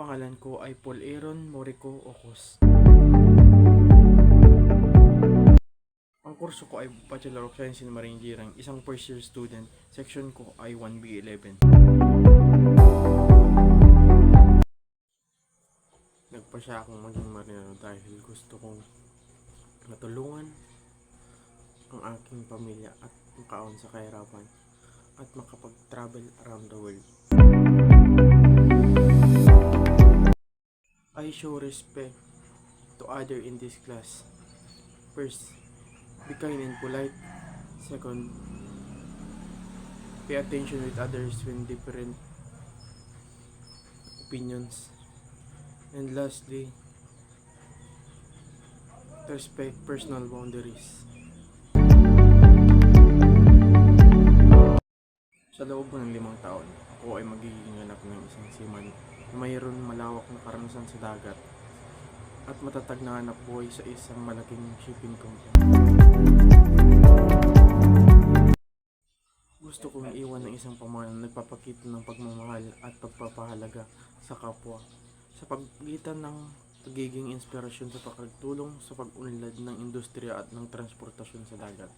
pangalan ko ay Paul Aaron Morico Ocos. Ang kurso ko ay Bachelor of Science in Marine Engineering, isang first year student. Section ko ay 1B11. Nagpasya akong maging marinero dahil gusto kong matulungan ang aking pamilya at makaon sa kahirapan at makapag-travel around the world. I show respect to other in this class. First, be kind and polite. Second, pay attention with others when different opinions. And lastly, respect personal boundaries. Sa loob ng 5 taon, ako ay magiging anak ng isang seaman na mayroon malawak na karanasan sa dagat at matatag na hanap buhay sa isang malaking shipping company. Gusto kong iwan ng isang pamana na nagpapakita ng pagmamahal at pagpapahalaga sa kapwa sa pagitan ng pagiging inspirasyon sa pagtulong sa pag-unlad ng industriya at ng transportasyon sa dagat.